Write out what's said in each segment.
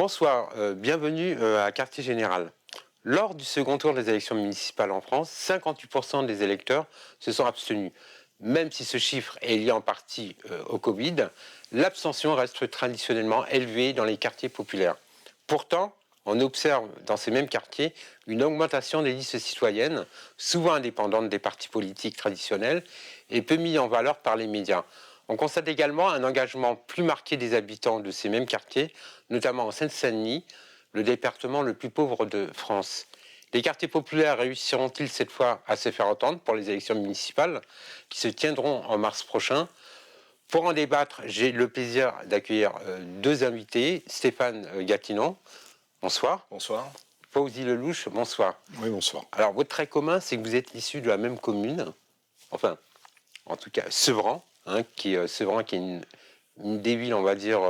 Bonsoir, bienvenue à Quartier Général. Lors du second tour des élections municipales en France, 58% des électeurs se sont abstenus. Même si ce chiffre est lié en partie au Covid, l'abstention reste traditionnellement élevée dans les quartiers populaires. Pourtant, on observe dans ces mêmes quartiers une augmentation des listes citoyennes, souvent indépendantes des partis politiques traditionnels et peu mis en valeur par les médias. On constate également un engagement plus marqué des habitants de ces mêmes quartiers, notamment en Seine-Saint-Denis, le département le plus pauvre de France. Les quartiers populaires réussiront-ils cette fois à se faire entendre pour les élections municipales qui se tiendront en mars prochain? Pour en débattre, j'ai le plaisir d'accueillir deux invités. Stéphane Gatinon, bonsoir. Bonsoir. Fawzi Lelouch, bonsoir. Oui, bonsoir. Alors, votre trait commun, c'est que vous êtes issus de la même commune, enfin, en tout cas, Sevran, Sevran qui est une des villes, on va dire,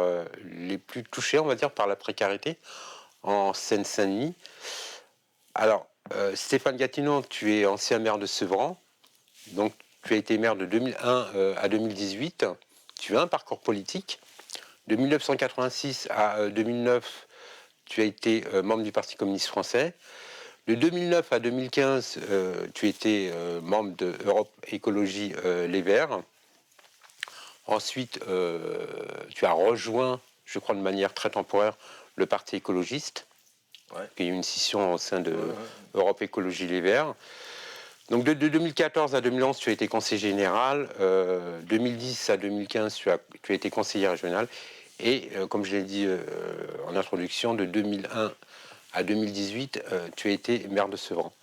les plus touchées, on va dire, par la précarité, en Seine-Saint-Denis. Alors, Stéphane Gatinon, tu es ancien maire de Sevran, donc tu as été maire de 2001 à 2018. Tu as un parcours politique. De 1986 à 2009, tu as été membre du Parti communiste français. De 2009 à 2015, tu étais membre de Europe Écologie Les Verts. Ensuite, tu as rejoint, je crois de manière très temporaire, le Parti écologiste. Ouais. Il y a eu une scission au sein de Europe Écologie Les Verts. Donc de 2014 à 2011, tu as été conseiller général. 2010 à 2015, tu as été conseiller régional. Et comme je l'ai dit en introduction, de 2001 à 2018, tu as été maire de Sevran.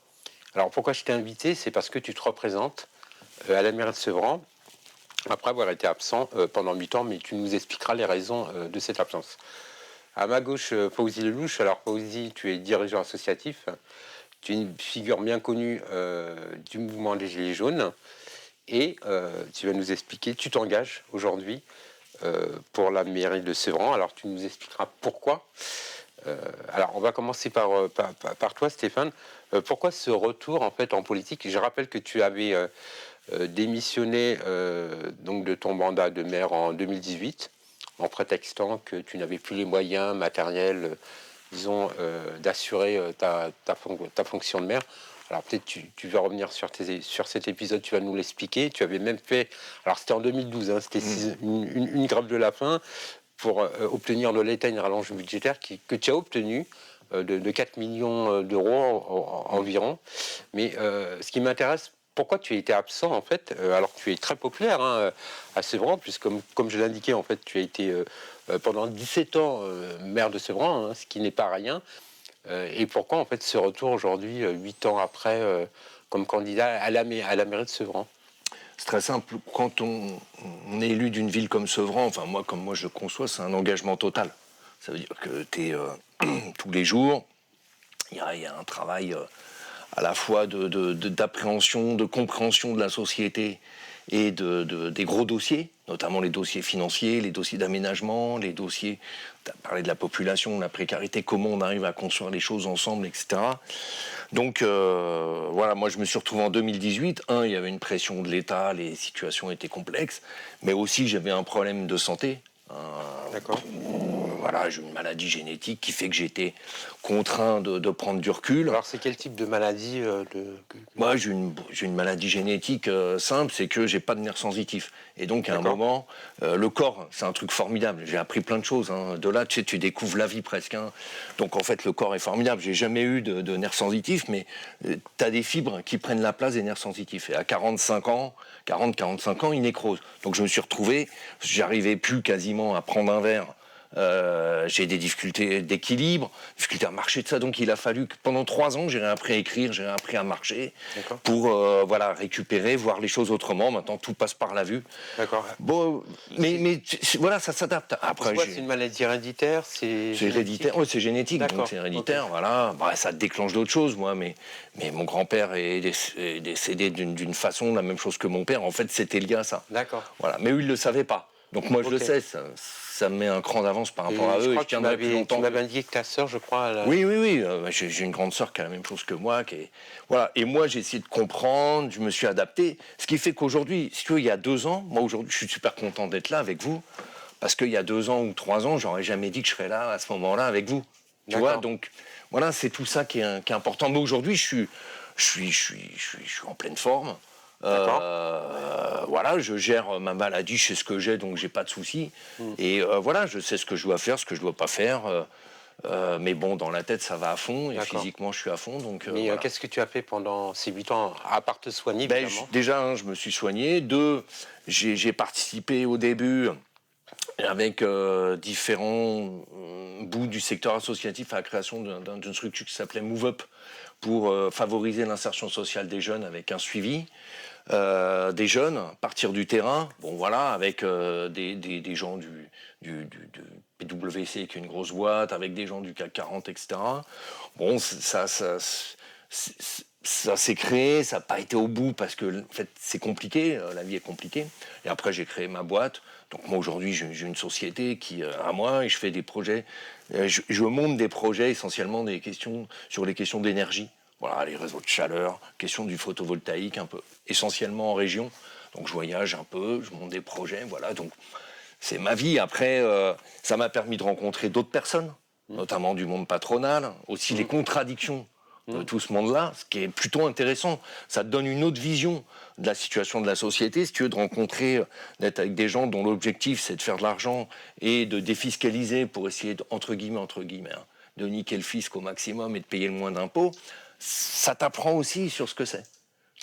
Alors pourquoi je t'ai invité? C'est parce que tu te représentes à la mairie de Sevran, après avoir été absent pendant 8 ans, mais tu nous expliqueras les raisons de cette absence. À ma gauche, Fawzi Lelouch. Alors Fawzi, tu es dirigeant associatif. Tu es une figure bien connue du mouvement des Gilets jaunes. Et tu vas nous expliquer, tu t'engages aujourd'hui pour la mairie de Sevran. Alors tu nous expliqueras pourquoi. Alors on va commencer par toi, Stéphane. Pourquoi ce retour en fait en politique? Je rappelle que tu avais démissionné donc de ton mandat de maire en 2018 en prétextant que tu n'avais plus les moyens matériels, disons, d'assurer ta fonction de maire. Alors peut-être tu vas revenir sur cet épisode, tu vas nous l'expliquer. Tu avais même fait, alors c'était en 2012, hein, c'était une grève de la faim pour obtenir de l'État une rallonge budgétaire que tu as obtenu de 4 millions d'euros environ. Mais ce qui m'intéresse, pourquoi tu as été absent en fait, alors que tu es très populaire à Sevran, puisque comme je l'indiquais, en fait, tu as été pendant 17 ans maire de Sevran, ce qui n'est pas rien. Et pourquoi en fait ce retour aujourd'hui, 8 ans après, comme candidat à la mairie de Sevran? C'est très simple. Quand on est élu d'une ville comme Sevran, enfin comme moi je conçois, c'est un engagement total. Ça veut dire que tu es tous les jours, il y a un travail à la fois d'appréhension, de compréhension de la société et des gros dossiers, notamment les dossiers financiers, les dossiers d'aménagement, les dossiers, tu as parlé de la population, de la précarité, comment on arrive à construire les choses ensemble, etc. Donc voilà, moi je me suis retrouvé en 2018. Il y avait une pression de l'État, les situations étaient complexes, mais aussi j'avais un problème de santé. D'accord. Voilà, j'ai une maladie génétique qui fait que j'étais contraint de prendre du recul. Alors c'est quel type de maladie Moi, j'ai une maladie génétique simple, c'est que j'ai pas de nerfs sensitifs. Et donc, à un moment, le corps, c'est un truc formidable. J'ai appris plein de choses. De là, tu découvres la vie presque. Donc, en fait, le corps est formidable. J'ai jamais eu de nerfs sensitifs, mais tu as des fibres qui prennent la place des nerfs sensitifs. Et à 45 ans, il nécrose. Donc, je me suis retrouvé, j'arrivais plus quasiment à prendre un verre. J'ai des difficultés d'équilibre, difficultés à marcher, de ça. Donc il a fallu que pendant 3 ans, j'ai appris à écrire, j'ai appris à marcher pour récupérer, voir les choses autrement. Maintenant, tout passe par la vue. D'accord. Bon, mais voilà, ça s'adapte. Après, c'est une maladie héréditaire, c'est héréditaire. Oui, c'est génétique, donc c'est héréditaire. Voilà. Ça déclenche d'autres choses, moi. Mais mon grand-père est décédé d'une façon, la même chose que mon père. En fait, c'était lié à ça. D'accord. Voilà. Mais eux, ils le savaient pas. Donc moi, je le sais. Ça me met un cran d'avance par rapport à eux. Je crois que tu m'avais indiqué que ta sœur, je crois... Oui. J'ai une grande sœur qui a la même chose que moi. Voilà. Et moi, j'ai essayé de comprendre, je me suis adapté. Ce qui fait qu'aujourd'hui, si tu veux, il y a 2 ans, moi aujourd'hui, je suis super content d'être là avec vous, parce qu'il y a 2 ans ou 3 ans, j'aurais jamais dit que je serais là à ce moment-là avec vous. Tu vois, donc voilà, c'est tout ça qui est important. Mais aujourd'hui, je suis en pleine forme. Voilà, je gère ma maladie, je sais ce que j'ai, donc j'ai pas de soucis. Et voilà, je sais ce que je dois faire, ce que je dois pas faire. Mais bon, dans la tête, ça va à fond, et physiquement, je suis à fond. Donc, mais voilà. qu'est-ce que tu as fait pendant ces 8 ans, à part te soigner, évidemment? Déjà, je me suis soigné. 2, j'ai participé au début avec différents bouts du secteur associatif à la création d'une structure qui s'appelait Move Up pour favoriser l'insertion sociale des jeunes avec un suivi des jeunes, partir du terrain, bon voilà, avec des gens de PwC qui est une grosse boîte, avec des gens du CAC 40, etc. Bon, ça s'est créé, ça n'a pas été au bout parce que en fait, c'est compliqué, la vie est compliquée. Et après, j'ai créé ma boîte. Donc moi, aujourd'hui, j'ai une société qui à moi et je fais des projets. Je monte des projets essentiellement sur les questions d'énergie. Voilà, les réseaux de chaleur, question du photovoltaïque un peu, essentiellement en région. Donc je voyage un peu, je monte des projets, voilà. Donc c'est ma vie. Après, ça m'a permis de rencontrer d'autres personnes, notamment du monde patronal, aussi les contradictions de tout ce monde-là, ce qui est plutôt intéressant. Ça te donne une autre vision de la situation de la société, si tu veux, de rencontrer, d'être avec des gens dont l'objectif c'est de faire de l'argent et de défiscaliser pour essayer, entre guillemets, de niquer le fisc au maximum et de payer le moins d'impôts. Ça t'apprend aussi sur ce que c'est.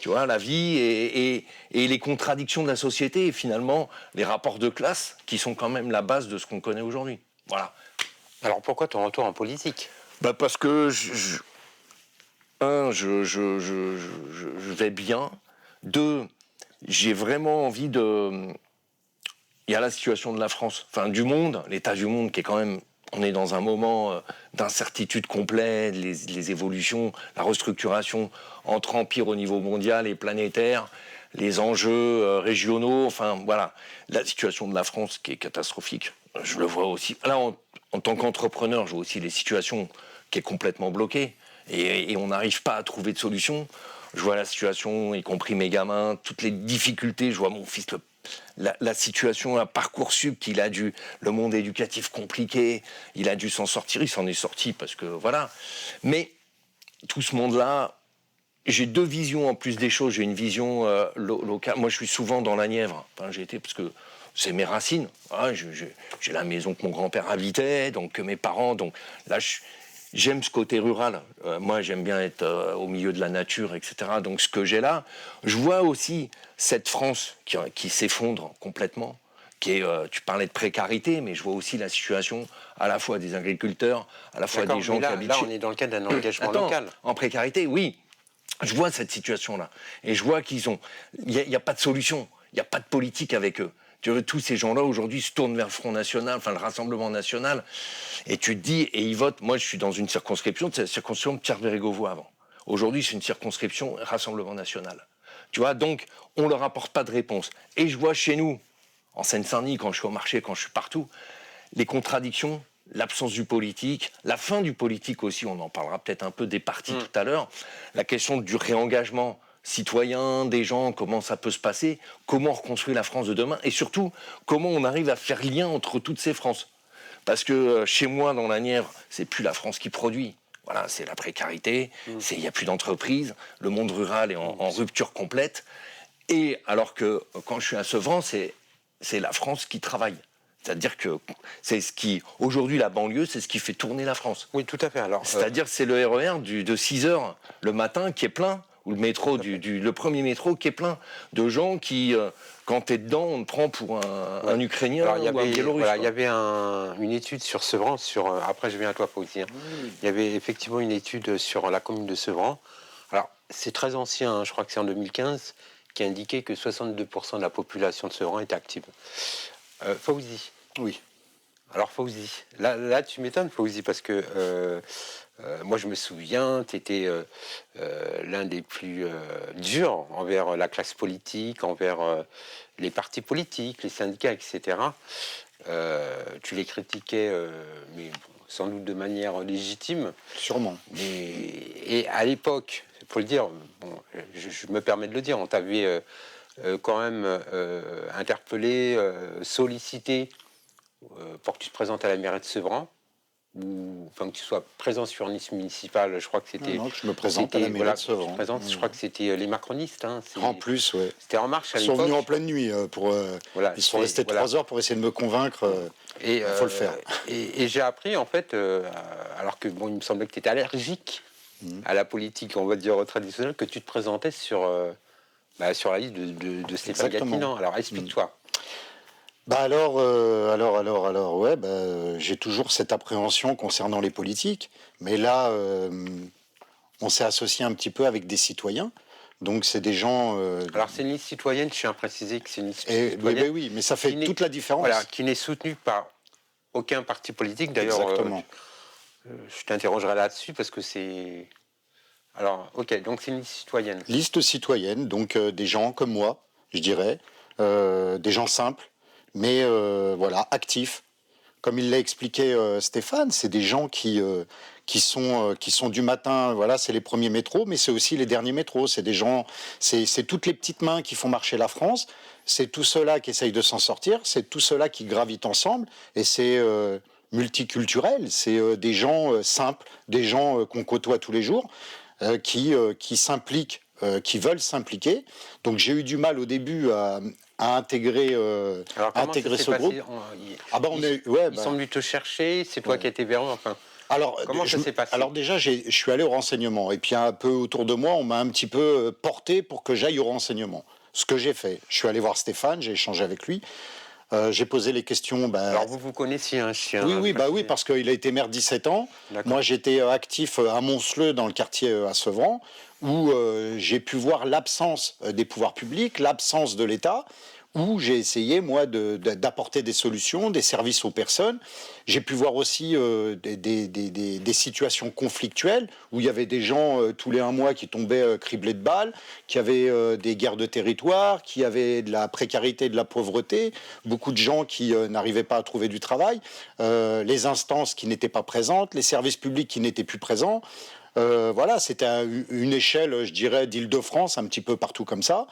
Tu vois, la vie et les contradictions de la société et finalement les rapports de classe qui sont quand même la base de ce qu'on connaît aujourd'hui. Voilà. Alors pourquoi ton retour en politique? Parce que je vais bien. 2, j'ai vraiment envie de... Il y a la situation de la France, enfin du monde, l'état du monde qui est quand même... On est dans un moment d'incertitude complète, les évolutions, la restructuration entre empires au niveau mondial et planétaire, les enjeux régionaux, enfin voilà, la situation de la France qui est catastrophique. Je le vois aussi. Là, en tant qu'entrepreneur, je vois aussi les situations qui est complètement bloquée et on n'arrive pas à trouver de solution. Je vois la situation, y compris mes gamins, toutes les difficultés. Je vois mon fils, la situation à Parcoursup, le monde éducatif compliqué, il a dû s'en sortir, il s'en est sorti parce que voilà. Mais tout ce monde-là, j'ai 2 visions en plus des choses. J'ai une vision locale. Moi, je suis souvent dans la Nièvre. Enfin, j'ai été parce que c'est mes racines. Ah, j'ai la maison que mon grand-père habitait, donc que mes parents. Donc là, j'aime ce côté rural. Moi, j'aime bien être au milieu de la nature, etc. Donc, ce que j'ai là, je vois aussi cette France qui s'effondre complètement. Tu parlais de précarité, mais je vois aussi la situation à la fois des agriculteurs, à la fois des gens qui habitent... Là, on est dans le cadre d'un engagement local. En précarité, oui. Je vois cette situation-là. Et je vois qu'ils ont... Il n'y a pas de solution. Il n'y a pas de politique avec eux. Tu vois, tous ces gens-là, aujourd'hui, se tournent vers le Front National, enfin le Rassemblement National, et tu te dis, et ils votent... Moi, je suis dans une circonscription, c'est la circonscription de Pierre-Bérégovoy avant. Aujourd'hui, c'est une circonscription Rassemblement National. Tu vois, donc, on ne leur apporte pas de réponse. Et je vois chez nous, en Seine-Saint-Denis, quand je suis au marché, quand je suis partout, les contradictions, l'absence du politique, la fin du politique aussi, on en parlera peut-être un peu des partis tout à l'heure, la question du réengagement citoyen des gens, comment ça peut se passer, comment on reconstruit la France de demain, et surtout, comment on arrive à faire lien entre toutes ces Frances. Parce que chez moi, dans la Nièvre, c'est plus la France qui produit. Voilà, c'est la précarité, il n'y a plus d'entreprises, le monde rural est en rupture complète. Et alors que quand je suis à Sevran, c'est la France qui travaille. C'est-à-dire que c'est ce qui, aujourd'hui, la banlieue, c'est ce qui fait tourner la France. Oui, tout à fait. Alors, c'est-à-dire c'est le RER de 6 heures le matin qui est plein, ou le métro, le premier métro qui est plein de gens qui, quand tu es dedans, on te prend pour un Ukrainien ou un Biélorusse. Voilà, il y avait une étude sur Sevran, après je viens à toi pour dire. Il y avait effectivement une étude sur la commune de Sevran. Alors, c'est très ancien, hein, je crois que c'est en 2015, qui indiquait que 62% de la population de Sevran était active. Fawzi. Oui. Alors Fawzi, là tu m'étonnes Fawzi, parce que moi je me souviens, tu étais l'un des plus durs envers la classe politique, envers les partis politiques, les syndicats, etc. Tu les critiquais, mais bon, sans doute de manière légitime. Sûrement. Et à l'époque, il faut le dire, bon, je me permets de le dire, on t'avait quand même interpellé, sollicité pour que tu te présentes à la mairie de Sevran, ou enfin que tu sois présent sur une liste municipale, je crois que c'était. Non, je me présente à la mairie de Sevran. Je crois que c'était les macronistes. Hein, en plus, ouais. C'était En Marche à Ils l'époque. sont venus en pleine nuit pour. Ils sont restés 3 heures pour essayer de me convaincre. Il faut le faire. Et j'ai appris en fait, alors que bon, il me semblait que tu étais allergique à la politique, on va dire traditionnelle, que tu te présentais sur la liste de Stéphane Gatinan. Alors explique-toi. Ouais, j'ai toujours cette appréhension concernant les politiques, mais là, on s'est associé un petit peu avec des citoyens, donc c'est des gens... Alors c'est une liste citoyenne, je tiens à préciser que c'est une liste citoyenne. Oui, mais ça fait toute la différence. Voilà, qui n'est soutenue par aucun parti politique, d'ailleurs. Exactement. Je t'interrogerai là-dessus, parce que c'est... Alors, ok, donc c'est une liste citoyenne. Liste citoyenne, donc des gens comme moi, je dirais, des gens simples, mais actifs. Comme il l'a expliqué Stéphane, c'est des gens qui sont du matin, voilà, c'est les premiers métros, mais c'est aussi les derniers métros. C'est des gens, c'est toutes les petites mains qui font marcher la France. C'est tout cela qui essayent de s'en sortir. C'est tout cela qui gravitent ensemble. Et c'est multiculturel. C'est des gens simples, des gens qu'on côtoie tous les jours, qui s'impliquent, qui veulent s'impliquer. Donc j'ai eu du mal au début à intégrer ce groupe. Ils sont venus te chercher, c'est toi qui étais vers eux, enfin. Alors, comment ça s'est passé? Alors déjà, je suis allé au renseignement, et puis un peu autour de moi, on m'a un petit peu porté pour que j'aille au renseignement. Ce que j'ai fait, je suis allé voir Stéphane, j'ai échangé avec lui, j'ai posé les questions. Alors vous connaissiez un chien? Oui, parce qu'il a été maire 17 ans. Moi, j'étais actif à Monceleux, dans le quartier à Sevran, où j'ai pu voir l'absence des pouvoirs publics, l'absence de l'État, où j'ai essayé, moi, d'apporter des solutions, des services aux personnes. J'ai pu voir aussi des situations conflictuelles, où il y avait des gens, tous les 1 mois, qui tombaient criblés de balles, qui avaient des guerres de territoire, qui avaient de la précarité, de la pauvreté, beaucoup de gens qui n'arrivaient pas à trouver du travail, les instances qui n'étaient pas présentes, les services publics qui n'étaient plus présents. Voilà, c'était une échelle, je dirais, d'Île-de-France, un petit peu partout comme ça.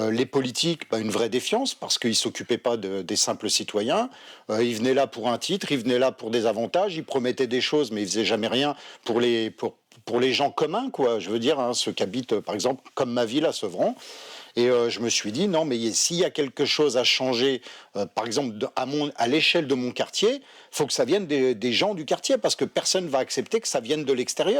Les politiques, une vraie défiance, parce qu'ils ne s'occupaient pas des simples citoyens. Ils venaient là pour un titre, ils venaient là pour des avantages, ils promettaient des choses, mais ils ne faisaient jamais rien pour les gens communs, quoi. Je veux dire, ceux qui habitent, par exemple, comme ma ville à Sevran. Et je me suis dit, non, mais s'il y a quelque chose à changer, par exemple, à l'échelle de mon quartier, il faut que ça vienne des gens du quartier, parce que personne ne va accepter que ça vienne de l'extérieur.